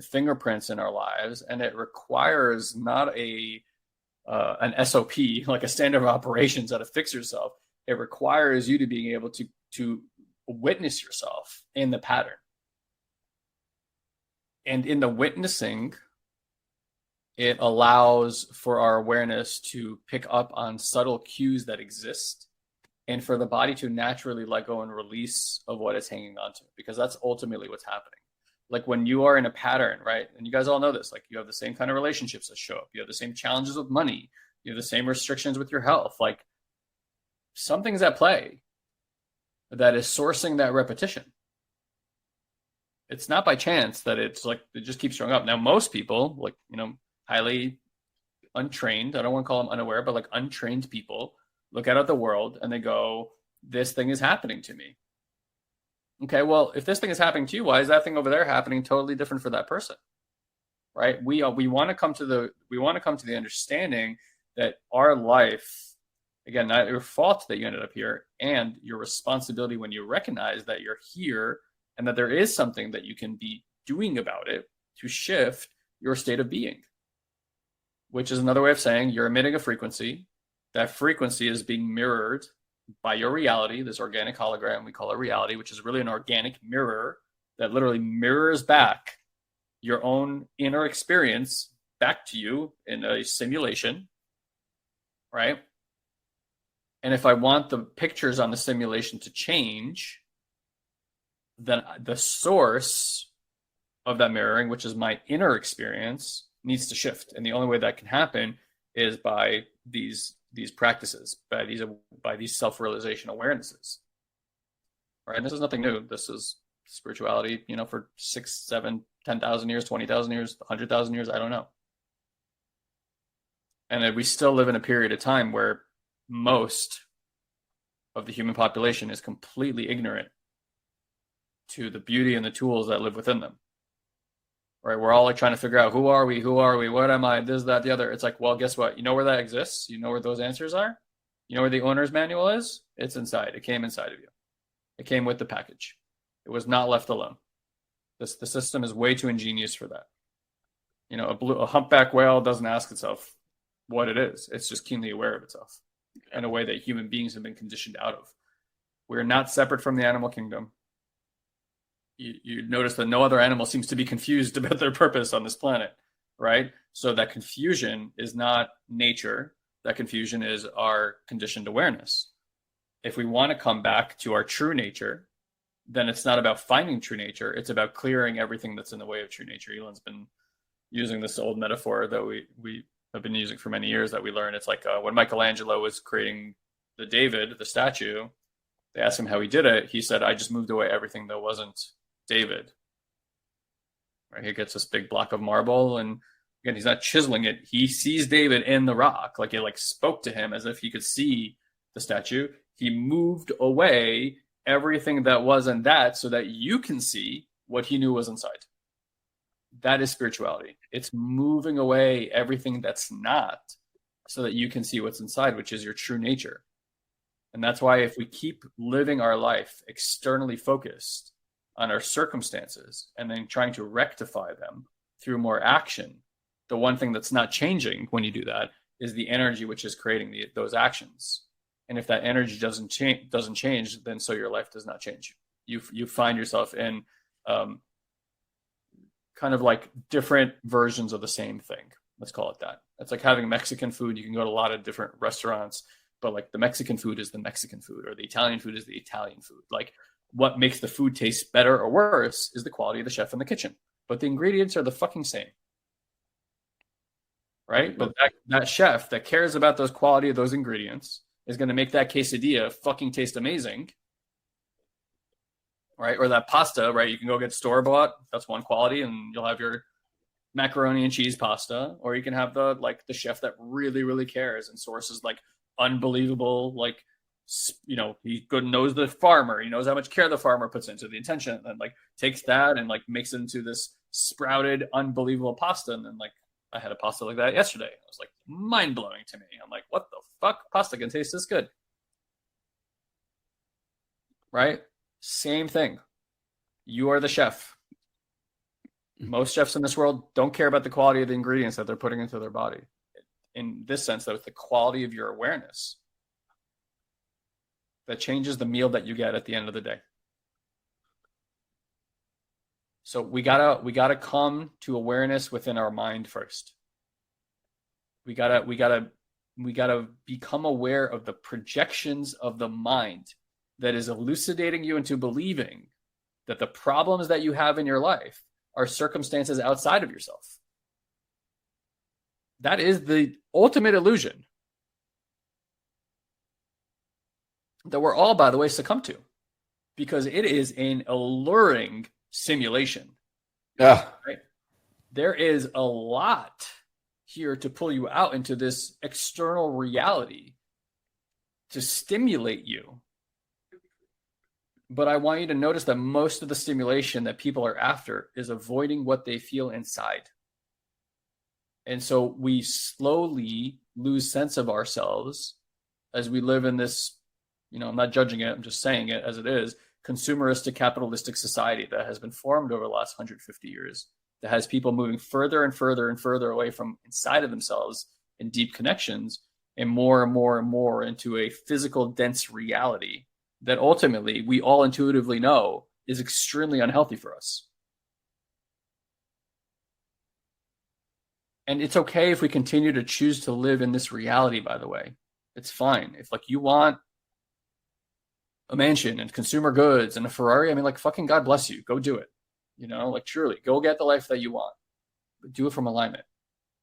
fingerprints in our lives. And it requires not an SOP, like a standard of operations how to fix yourself. It requires you to being able to witness yourself in the pattern. And in the witnessing, it allows for our awareness to pick up on subtle cues that exist, and for the body to naturally let go and release of what it's hanging on to, because that's ultimately what's happening. Like when you are in a pattern, right? And you guys all know this, like you have the same kind of relationships that show up. You have the same challenges with money. You have the same restrictions with your health. Like something's at play that is sourcing that repetition. It's not by chance that it's like, it just keeps showing up. Now, most people, like, highly untrained, I don't want to call them unaware, but like untrained people look out at the world and they go, this thing is happening to me. Okay, well, if this thing is happening to you, why is that thing over there happening totally different for that person? Right? We want to come to the understanding that our life, again, not your fault that you ended up here, and your responsibility when you recognize that you're here and that there is something that you can be doing about it to shift your state of being, which is another way of saying you're emitting a frequency. That frequency is being mirrored by your reality, this organic hologram we call it reality, which is really an organic mirror that literally mirrors back your own inner experience back to you in a simulation, right? And if I want the pictures on the simulation to change, then the source of that mirroring, which is my inner experience, needs to shift. And the only way that can happen is by these practices, by these self-realization awarenesses. Right? And this is nothing new. This is spirituality, for 6, 7, 10,000 years, 20,000 years, 100,000 years, I don't know. And we still live in a period of time where most of the human population is completely ignorant to the beauty and the tools that live within them. Right? We're all like trying to figure out, who are we? What am I? This, that, the other. It's like, well, guess what? You know where that exists? You know where those answers are? You know where the owner's manual is? It's inside. It came inside of you. It came with the package. It was not left alone. The system is way too ingenious for that. A humpback whale doesn't ask itself what it is. It's just keenly aware of itself in a way that human beings have been conditioned out of. We're not separate from the animal kingdom. You notice that no other animal seems to be confused about their purpose on this planet, right? So that confusion is not nature. That confusion is our conditioned awareness. If we want to come back to our true nature, then it's not about finding true nature. It's about clearing everything that's in the way of true nature. Ilan's been using this old metaphor that we have been using for many years that we learned. It's like when Michelangelo was creating the David, the statue, they asked him how he did it. He said, I just moved away everything that wasn't David. Right? He gets this big block of marble, and again, he's not chiseling it. He sees David in the rock, like it like spoke to him as if he could see the statue. He moved away everything that wasn't that so that you can see what he knew was inside. That is spirituality. It's moving away everything that's not so that you can see what's inside, which is your true nature. And that's why if we keep living our life externally focused on our circumstances and then trying to rectify them through more action, the one thing that's not changing when you do that is the energy which is creating those actions. And if that energy doesn't change, then so your life does not change. You find yourself in kind of like different versions of the same thing. Let's call it that. It's like having Mexican food. You can go to a lot of different restaurants, but like the Mexican food is the Mexican food, or the Italian food is the Italian food. Like what makes the food taste better or worse is the quality of the chef in the kitchen. But the ingredients are the fucking same. Right? But that chef that cares about those quality of those ingredients is going to make that quesadilla fucking taste amazing. Right? Or that pasta, right? You can go get store-bought. That's one quality, and you'll have your macaroni and cheese pasta. Or you can have the chef that really, really cares and sources like unbelievable, like, you know, he knows the farmer. He knows how much care the farmer puts into the intention, and then like takes that and like makes it into this sprouted, unbelievable pasta. And then like I had a pasta like that yesterday. It was like mind blowing to me. I'm like, what the fuck? Pasta can taste this good, right? Same thing. You are the chef. Most chefs in this world don't care about the quality of the ingredients that they're putting into their body. In this sense, though, it's the quality of your awareness that changes the meal that you get at the end of the day. So we gotta come to awareness within our mind first. We gotta become aware of the projections of the mind that is elucidating you into believing that the problems that you have in your life are circumstances outside of yourself. That is the ultimate illusion that we're all, by the way, succumb to, because it is an alluring simulation. Yeah. Right? There is a lot here to pull you out into this external reality to stimulate you. But I want you to notice that most of the stimulation that people are after is avoiding what they feel inside. And so we slowly lose sense of ourselves as we live in this, you know, I'm not judging it, I'm just saying it as it is, consumeristic, capitalistic society that has been formed over the last 150 years, that has people moving further and further and further away from inside of themselves in deep connections, and more and more and more into a physical, dense reality that ultimately we all intuitively know is extremely unhealthy for us. And it's okay if we continue to choose to live in this reality, by the way. It's fine. If like you want a mansion and consumer goods and a Ferrari, I mean, like, fucking God bless you. Go do it. You know, like, truly, go get the life that you want. But do it from alignment.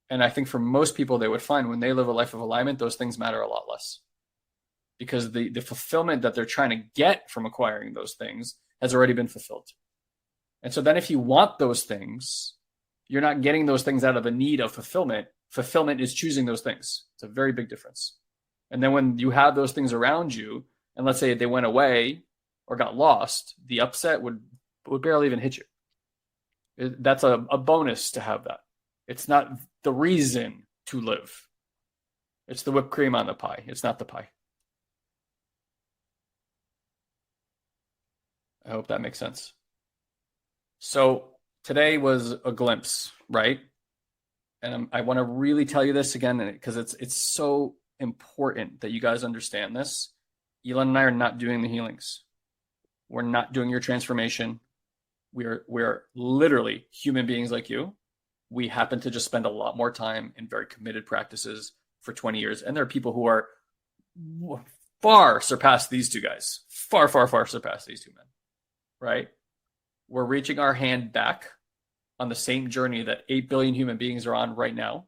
And I think for most people, they would find when they live a life of alignment, those things matter a lot less. Because the fulfillment that they're trying to get from acquiring those things has already been fulfilled. And so then if you want those things, you're not getting those things out of the need of fulfillment. Fulfillment is choosing those things. It's a very big difference. And then when you have those things around you, and let's say they went away or got lost, the upset would barely even hit you. That's a bonus to have that. It's not the reason to live. It's the whipped cream on the pie. It's not the pie. I hope that makes sense. So today was a glimpse, right? And I want to really tell you this again because it's so important that you guys understand this. Ilan and I are not doing the healings. We're not doing your transformation. We're literally human beings like you. We happen to just spend a lot more time in very committed practices for 20 years. And there are people who are far surpass these two guys. Far, far, far surpass these two men. Right? We're reaching our hand back on the same journey that 8 billion human beings are on right now.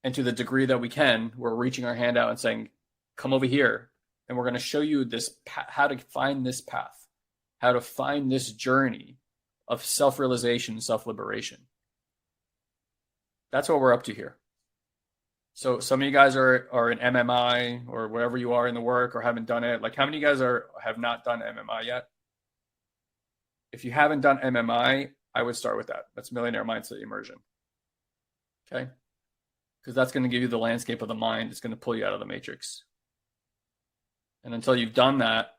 And to the degree that we can, we're reaching our hand out and saying, come over here. And we're going to show you this, how to find this path, how to find this journey of self-realization and self-liberation. That's what we're up to here. So some of you guys are in MMI or wherever you are in the work or haven't done it. Like how many of you guys have not done MMI yet? If you haven't done MMI, I would start with that. That's Millionaire Mindset Immersion. Okay? Because that's going to give you the landscape of the mind. It's going to pull you out of the matrix. And until you've done that,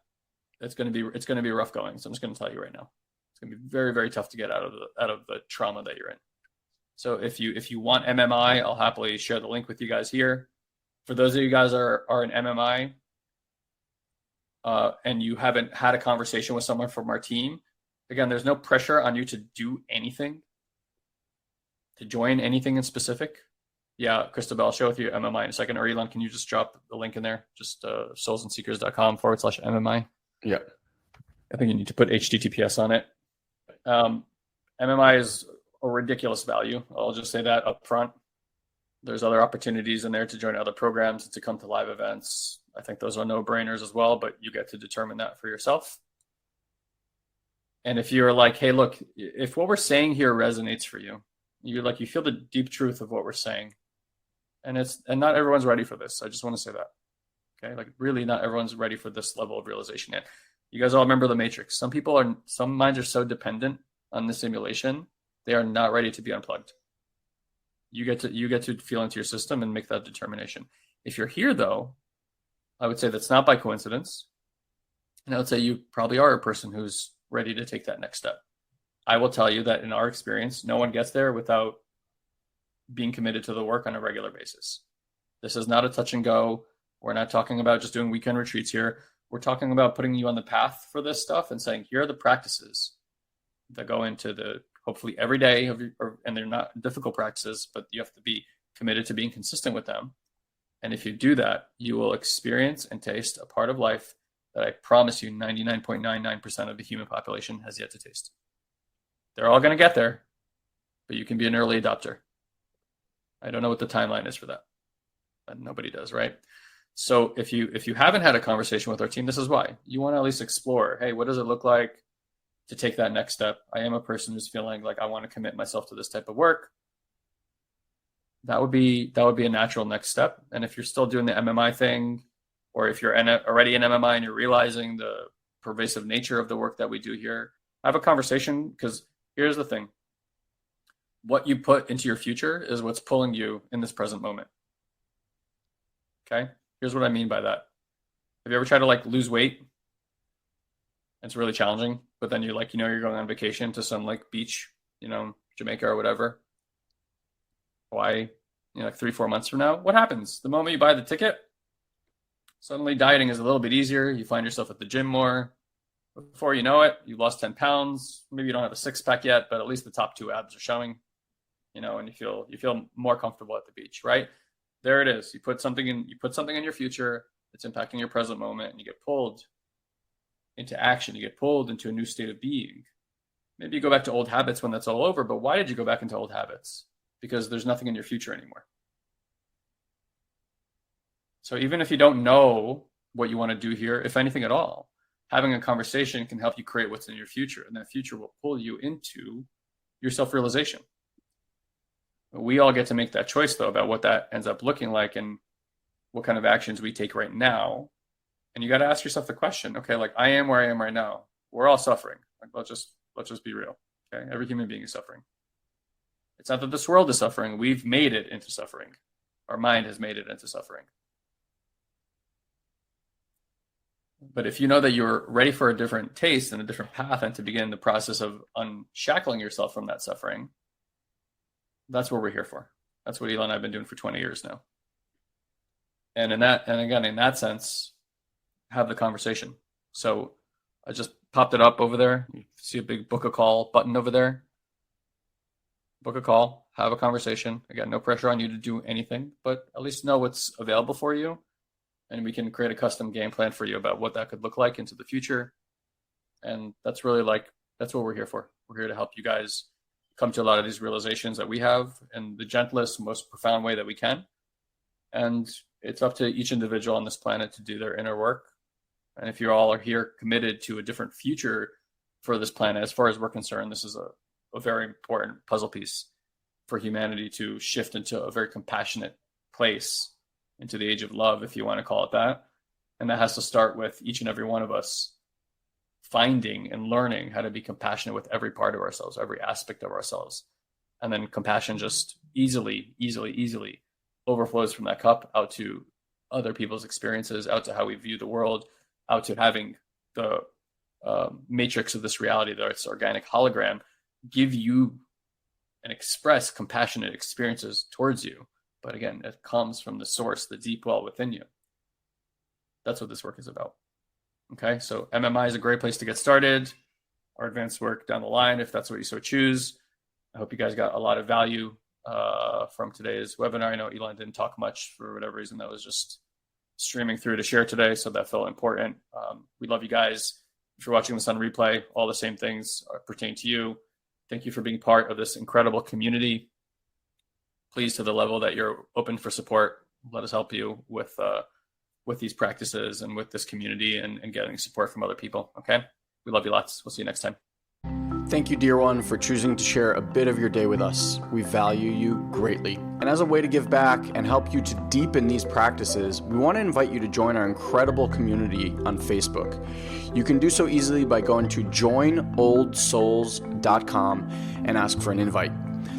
it's going to be rough going. So I'm just going to tell you right now. It's going to be very, very tough to get out of the trauma that you're in. So if you want MMI, I'll happily share the link with you guys here. For those of you guys are in MMI and you haven't had a conversation with someone from our team, again, there's no pressure on you to do anything, to join anything in specific. Yeah, Christabel, I'll share with you MMI in a second. Or Ilan, can you just drop the link in there? Just soulsandseekers.com/MMI. Yeah. I think you need to put HTTPS on it. MMI is a ridiculous value. I'll just say that up front. There's other opportunities in there to join other programs, to come to live events. I think those are no-brainers as well, but you get to determine that for yourself. And if you're like, hey, look, if what we're saying here resonates for you, you feel the deep truth of what we're saying, and not everyone's ready for this. I just want to say that. Okay, like really, not everyone's ready for this level of realization yet. You guys all remember the Matrix. Some minds are so dependent on the simulation, they are not ready to be unplugged. You get to feel into your system and make that determination. If you're here, though, I would say that's not by coincidence. And I would say you probably are a person who's ready to take that next step. I will tell you that in our experience, no one gets there without being committed to the work on a regular basis. This is not a touch and go. We're not talking about just doing weekend retreats here. We're talking about putting you on the path for this stuff and saying, here are the practices that go into the hopefully every day and they're not difficult practices, but you have to be committed to being consistent with them. And if you do that, you will experience and taste a part of life that I promise you 99.99% of the human population has yet to taste. They're all going to get there, but you can be an early adopter. I don't know what the timeline is for that, but nobody does, right? So if you haven't had a conversation with our team, this is why. You want to at least explore, hey, what does it look like to take that next step? I am a person who's feeling like I want to commit myself to this type of work. That would be a natural next step. And if you're still doing the MMI thing, or if you're already in MMI and you're realizing the pervasive nature of the work that we do here, have a conversation, because here's the thing. What you put into your future is what's pulling you in this present moment. Okay? Here's what I mean by that. Have you ever tried to lose weight? It's really challenging, but then you're you're going on vacation to some beach, Jamaica or whatever. Hawaii, 3-4 months from now. What happens? The moment you buy the ticket, suddenly dieting is a little bit easier. You find yourself at the gym more. Before you know it, you've lost 10 pounds. Maybe you don't have a six-pack yet, but at least the top 2 abs are showing, and you feel more comfortable at the beach, right? There it is. You put something in your future that's impacting your present moment, and you get pulled into action. You get pulled into a new state of being. Maybe you go back to old habits when that's all over, but why did you go back into old habits? Because there's nothing in your future anymore. So even if you don't know what you want to do here, if anything at all, having a conversation can help you create what's in your future, and that future will pull you into your self-realization. We all get to make that choice, though, about what that ends up looking like and what kind of actions we take right now. And you got to ask yourself the question, okay, I am where I am right now. We're all suffering. Let's just be real. Okay, every human being is suffering. It's not that this world is suffering. We've made it into suffering. Our mind has made it into suffering. But if you know that you're ready for a different taste and a different path and to begin the process of unshackling yourself from that suffering, that's what we're here for. That's what Ilan and I have been doing for 20 years now. And in that sense, have the conversation. So I just popped it up over there. You see a big book a call button over there. Book a call, have a conversation. Again, no pressure on you to do anything, but at least know what's available for you. And we can create a custom game plan for you about what that could look like into the future. And that's really that's what we're here for. We're here to help you guys come to a lot of these realizations that we have in the gentlest, most profound way that we can. And it's up to each individual on this planet to do their inner work. And if you all are here committed to a different future for this planet, as far as we're concerned, this is a very important puzzle piece for humanity to shift into a very compassionate place, into the age of love, if you want to call it that. And that has to start with each and every one of us finding and learning how to be compassionate with every part of ourselves, every aspect of ourselves. And then compassion just easily overflows from that cup out to other people's experiences, out to how we view the world, out to having the matrix of this reality, this organic hologram, give you and express compassionate experiences towards you. But again, it comes from the source, the deep well within you. That's what this work is about. Okay, so MMI is a great place to get started. Our advanced work down the line, if that's what you so choose. I hope you guys got a lot of value from today's webinar. I know Ilan didn't talk much for whatever reason. That was just streaming through to share today, so that felt important. We love you guys. If you're watching this on replay, all the same things pertain to you. Thank you for being part of this incredible community. Please, to the level that you're open for support, let us help you with these practices and with this community and getting support from other people. Okay? We love you lots. We'll see you next time. Thank you, dear one, for choosing to share a bit of your day with us. We value you greatly. And as a way to give back and help you to deepen these practices, we want to invite you to join our incredible community on Facebook. You can do so easily by going to joinoldsouls.com and ask for an invite.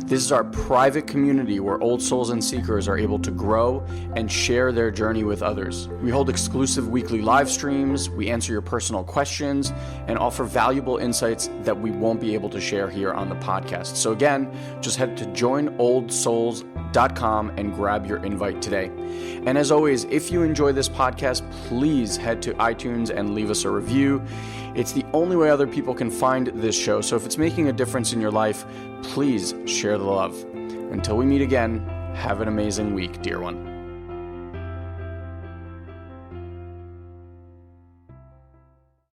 This is our private community where old souls and seekers are able to grow and share their journey with others. We hold exclusive weekly live streams, we answer your personal questions, and offer valuable insights that we won't be able to share here on the podcast. So again, just head to joinoldsouls.com and grab your invite today. And as always, if you enjoy this podcast, please head to iTunes and leave us a review. It's the only way other people can find this show. So if it's making a difference in your life, please share the love. Until we meet again, have an amazing week, dear one.